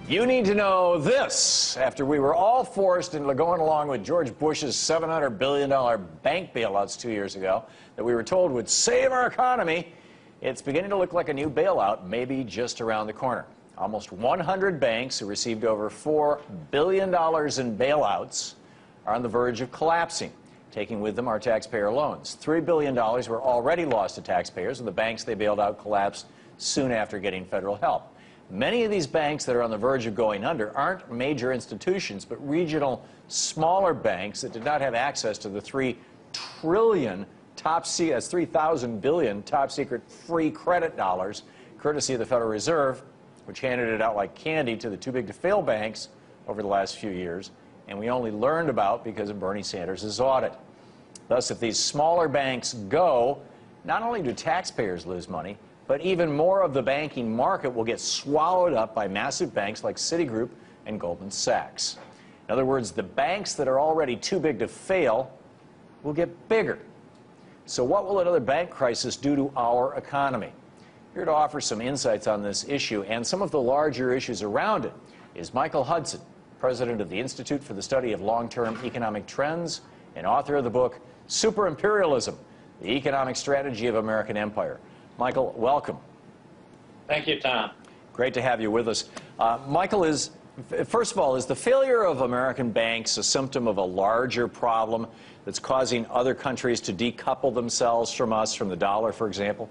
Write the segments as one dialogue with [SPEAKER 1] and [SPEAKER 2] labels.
[SPEAKER 1] You need to know this. After we were all forced into going along with George Bush's $700 billion bank bailouts 2 years ago that we were told would save our economy, it's beginning to look like a new bailout may be just around the corner. Almost 100 banks who received over $4 billion in bailouts are on the verge of collapsing, taking with them our taxpayer loans. $3 billion were already lost to taxpayers when the banks they bailed out collapsed soon after getting federal help. Many of these banks that are on the verge of going under aren't major institutions, but regional, smaller banks that did not have access to the $3 trillion $3,000 billion top secret free credit dollars, courtesy of the Federal Reserve, which handed it out like candy to the too big to fail banks over the last few years, and we only learned about because of Bernie Sanders' audit. Thus, if these smaller banks go, not only do taxpayers lose money, but even more of the banking market will get swallowed up by massive banks like Citigroup and Goldman Sachs. In other words, the banks that are already too big to fail will get bigger. So what will another bank crisis do to our economy? Here to offer some insights on this issue and some of the larger issues around it is Michael Hudson, president of the Institute for the Study of Long-Term Economic Trends and author of the book Super Imperialism: The Economic Strategy of American Empire. Michael, welcome.
[SPEAKER 2] Thank you, Tom.
[SPEAKER 1] Great to have you with us. Michael, first of all, is the failure of American banks a symptom of a larger problem that's causing other countries to decouple themselves from us, from the dollar, for example?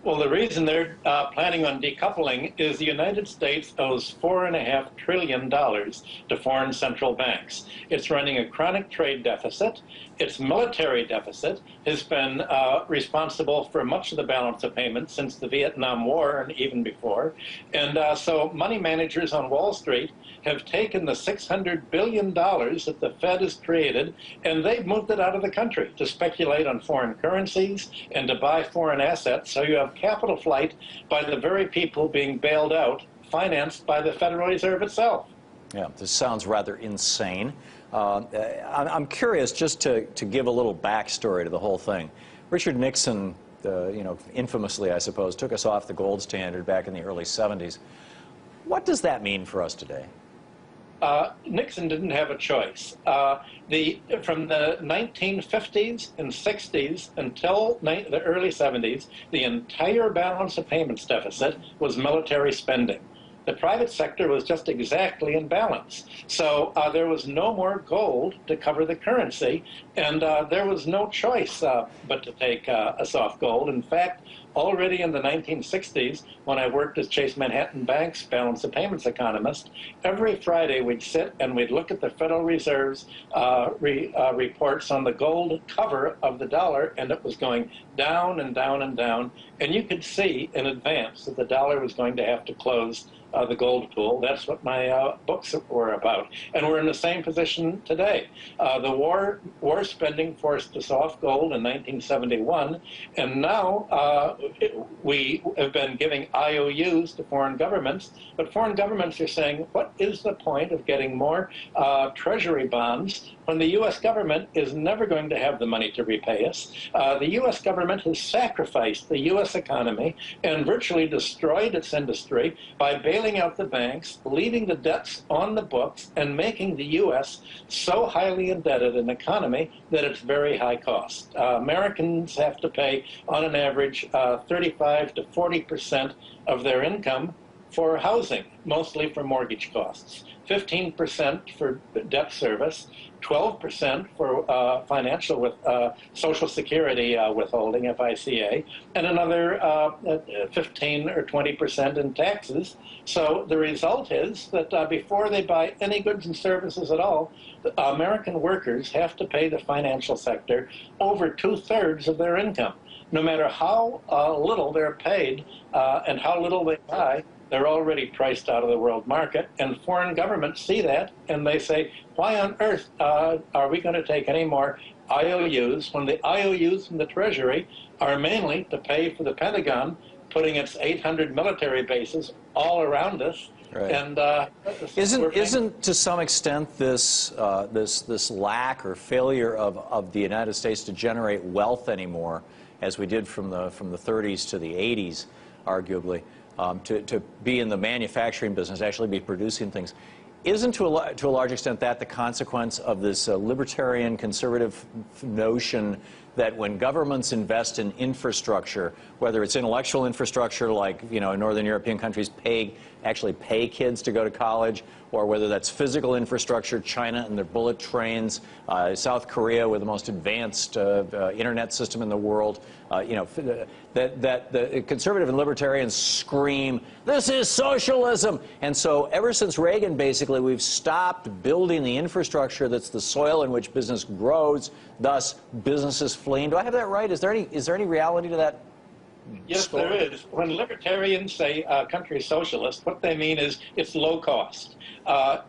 [SPEAKER 2] Well, the reason they're planning on decoupling is the United States owes $4.5 trillion to foreign central banks. It's running a chronic trade deficit. Its military deficit has been responsible for much of the balance of payments since the Vietnam War and even before. And so money managers on Wall Street have taken the $600 billion that the Fed has created, and they've moved it out of the country to speculate on foreign currencies and to buy foreign assets. So you have capital flight by the very people being bailed out, financed by the Federal Reserve itself.
[SPEAKER 1] Yeah, this sounds rather insane. I'm curious, just to give a little backstory to the whole thing. Richard Nixon, infamously, I suppose, took us off the gold standard back in the early 70s. What does that mean for us today?
[SPEAKER 2] Nixon didn't have a choice. From the 1950s and 60s until the early 70s, the entire balance of payments deficit was military spending. The private sector was just exactly in balance. So there was no more gold to cover the currency, and there was no choice but to take a soft gold. In fact, already in the 1960s, when I worked as Chase Manhattan Bank's balance of payments economist, every Friday we'd sit and we'd look at the Federal Reserve's reports on the gold cover of the dollar, and it was going down and down and down. And you could see in advance that the dollar was going to have to close the gold pool. That's what my books were about. And we're in the same position today. The war spending forced us off gold in 1971, and now we have been giving IOUs to foreign governments, but foreign governments are saying, what is the point of getting more treasury bonds when the U.S. government is never going to have the money to repay us? The U.S. government has sacrificed the U.S. economy and virtually destroyed its industry by bailing out the banks, leaving the debts on the books, and making the U.S. so highly indebted an economy that it's very high cost. Americans have to pay, on an average, 35 to 40% of their income for housing, mostly for mortgage costs, 15% for debt service, 12% for financial with Social Security withholding, FICA, and another 15 or 20% in taxes. So the result is that before they buy any goods and services at all, American workers have to pay the financial sector over 2/3 of their income. No matter how little they're paid and how little they buy, they're already priced out of the world market, and foreign governments see that, and they say, why on earth are we going to take any more IOUs when the IOUs from the Treasury are mainly to pay for the Pentagon putting its 800 military bases all around us?
[SPEAKER 1] Right.
[SPEAKER 2] And
[SPEAKER 1] isn't to some extent this lack or failure of the United States to generate wealth anymore, as we did from the 30s to the 80s, arguably, to be in the manufacturing business, actually be producing things. Isn't to a large extent that the consequence of this libertarian conservative notion that when governments invest in infrastructure, whether it's intellectual infrastructure like, you know, in Northern European countries actually pay kids to go to college, or whether that's physical infrastructure, China and their bullet trains, South Korea with the most advanced internet system in the world, you know, that the conservative and libertarians scream, this is socialism. And so ever since Reagan, basically, we've stopped building the infrastructure that's the soil in which business grows, thus businesses fleeing. Do I have that right? Is there any reality to that?
[SPEAKER 2] Yes, there is. When libertarians say country socialist, what they mean is it's low cost.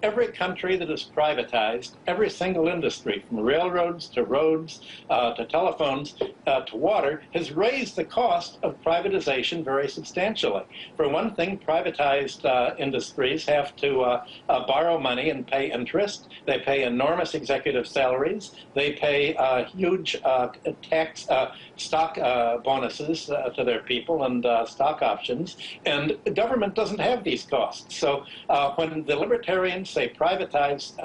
[SPEAKER 2] Every country that is privatized, every single industry, from railroads to roads to telephones to water, has raised the cost of privatization very substantially. For one thing, privatized industries have to borrow money and pay interest. They pay enormous executive salaries. They pay huge stock bonuses to their people and stock options. And the government doesn't have these costs. So when the libertarians say privatize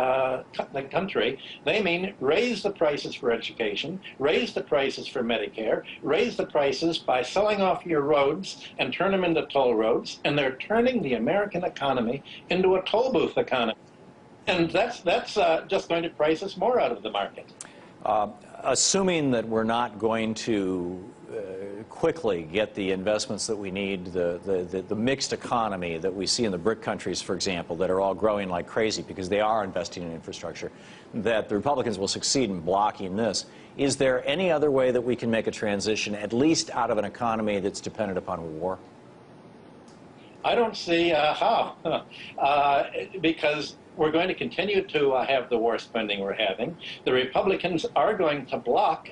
[SPEAKER 2] the country, they mean raise the prices for education, raise the prices for Medicare, raise the prices by selling off your roads and turn them into toll roads, and they're turning the American economy into a toll booth economy. And that's just going to price us more out of the market.
[SPEAKER 1] Assuming that we're not going to quickly get the investments that we need, the mixed economy that we see in the BRIC countries, for example, that are all growing like crazy because they are investing in infrastructure, that the Republicans will succeed in blocking this. Is there any other way that we can make a transition, at least out of an economy that's dependent upon war?
[SPEAKER 2] I don't see how, because we're going to continue to have the war spending we're having. The Republicans are going to block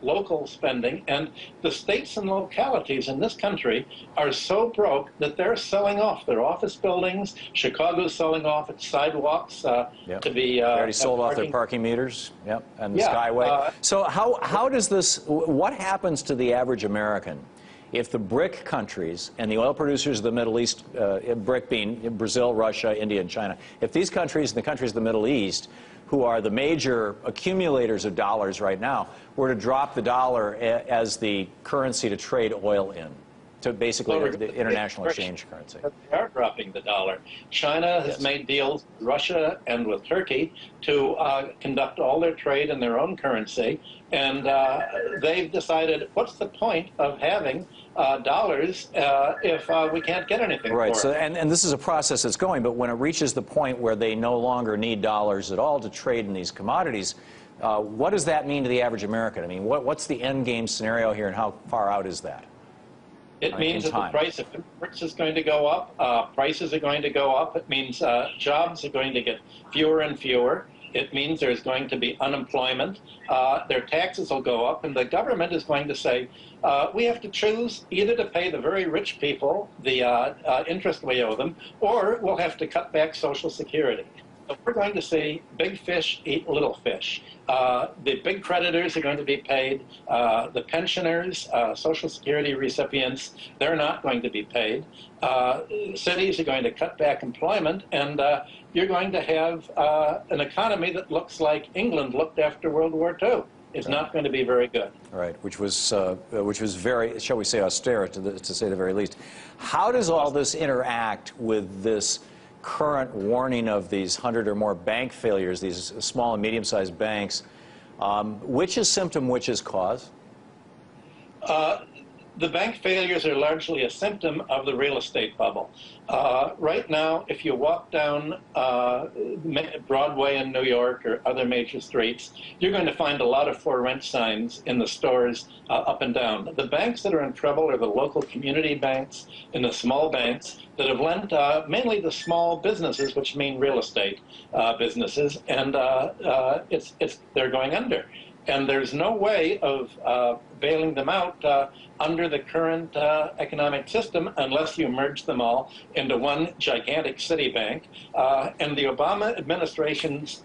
[SPEAKER 2] local spending, and the states and localities in this country are so broke that they're selling off their office buildings. Chicago's selling off its sidewalks to be...
[SPEAKER 1] they already sold off their parking meters, and the Skyway. So how does this, what happens to the average American if the BRIC countries and the oil producers of the Middle East, BRIC being Brazil, Russia, India, and China, if these countries and the countries of the Middle East, who are the major accumulators of dollars right now, were to drop the dollar as the currency to trade oil in, to basically the international exchange currency?
[SPEAKER 2] They are dropping the dollar. China has made deals with Russia and with Turkey to conduct all their trade in their own currency, and they've decided, what's the point of having dollars if we can't get anything for it?
[SPEAKER 1] So, and this is a process that's going, but when it reaches the point where they no longer need dollars at all to trade in these commodities, what does that mean to the average American? I mean, what's the end game scenario here, and how far out is that?
[SPEAKER 2] It means that the price of imports is going to go up, prices are going to go up. It means jobs are going to get fewer and fewer. It means there's going to be unemployment. Their taxes will go up, and the government is going to say, we have to choose either to pay the very rich people the interest we owe them, or we'll have to cut back Social Security. So we're going to see big fish eat little fish. The big creditors are going to be paid. The pensioners, Social Security recipients, they're not going to be paid. Cities are going to cut back employment, and you're going to have an economy that looks like England looked after World War II. It's not going to be very good.
[SPEAKER 1] Right, which was very, shall we say, austere, to say the very least. How does all this interact with this current warning of these 100 or more bank failures, these small and medium-sized banks? Which is symptom, which is cause?
[SPEAKER 2] The bank failures are largely a symptom of the real estate bubble. Right now, if you walk down Broadway in New York or other major streets, you're going to find a lot of for rent signs in the stores up and down. The banks that are in trouble are the local community banks and the small banks that have lent mainly to small businesses, which mean real estate businesses, and they're going under. And there's no way of bailing them out under the current economic system unless you merge them all into one gigantic city bank. And the Obama administration's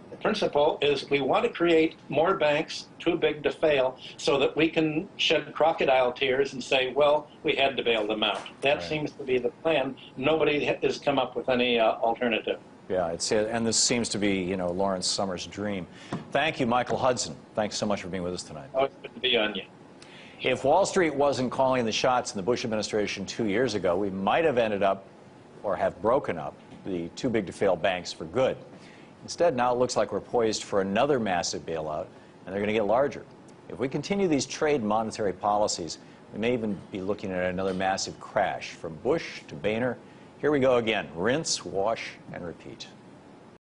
[SPEAKER 2] The principle is we want to create more banks too big to fail so that we can shed crocodile tears and say, well, we had to bail them out. That
[SPEAKER 1] Right.
[SPEAKER 2] seems to be the plan. Nobody has come up with any alternative.
[SPEAKER 1] Yeah, and this seems to be, you know, Lawrence Summers' dream. Thank you, Michael Hudson. Thanks so much for being with us tonight.
[SPEAKER 2] Oh, it's good to be on you.
[SPEAKER 1] If Wall Street wasn't calling the shots in the Bush administration 2 years ago, we might have ended up or have broken up the too big to fail banks for good. Instead, now it looks like we're poised for another massive bailout, and they're going to get larger. If we continue these trade and monetary policies, we may even be looking at another massive crash. From Bush to Boehner, here we go again. Rinse, wash, and repeat.